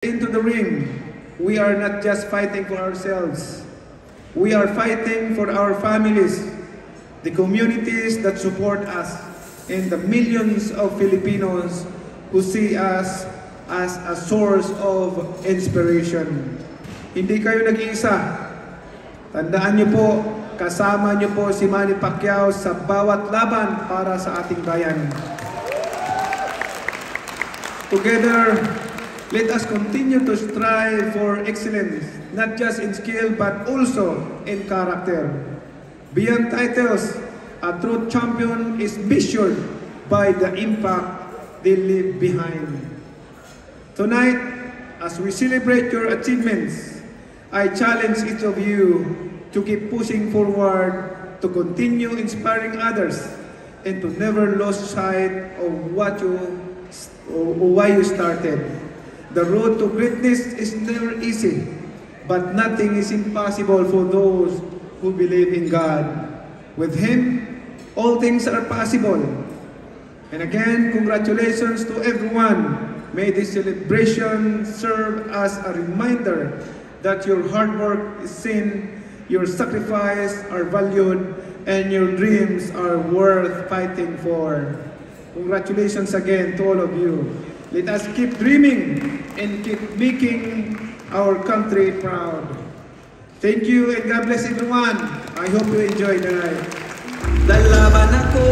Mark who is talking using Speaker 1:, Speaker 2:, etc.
Speaker 1: Into the ring, we are not just fighting for ourselves. We are fighting for our families, the communities that support us, and the millions of Filipinos who see us as a source of inspiration. Hindi kayo nag-iisa. Tandaan niyo po, kasama niyo po si Manny Pacquiao sa bawat laban para sa ating bayan. Together, let us continue to strive for excellence, not just in skill but also in character. Beyond titles, a true champion is measured by the impact they leave behind. Tonight, as we celebrate your achievements, I challenge each of you to keep pushing forward, to continue inspiring others, and to never lose sight of why you started. The road to greatness is never easy, but nothing is impossible for those who believe in God. With Him, all things are possible. And again, congratulations to everyone. May this celebration serve as a reminder that your hard work is seen, your sacrifice are valued, and your dreams are worth fighting for. Congratulations again to all of you. Let us keep dreaming and keep making our country proud. Thank you and God bless everyone. I hope you enjoy the night. Lalaban ako.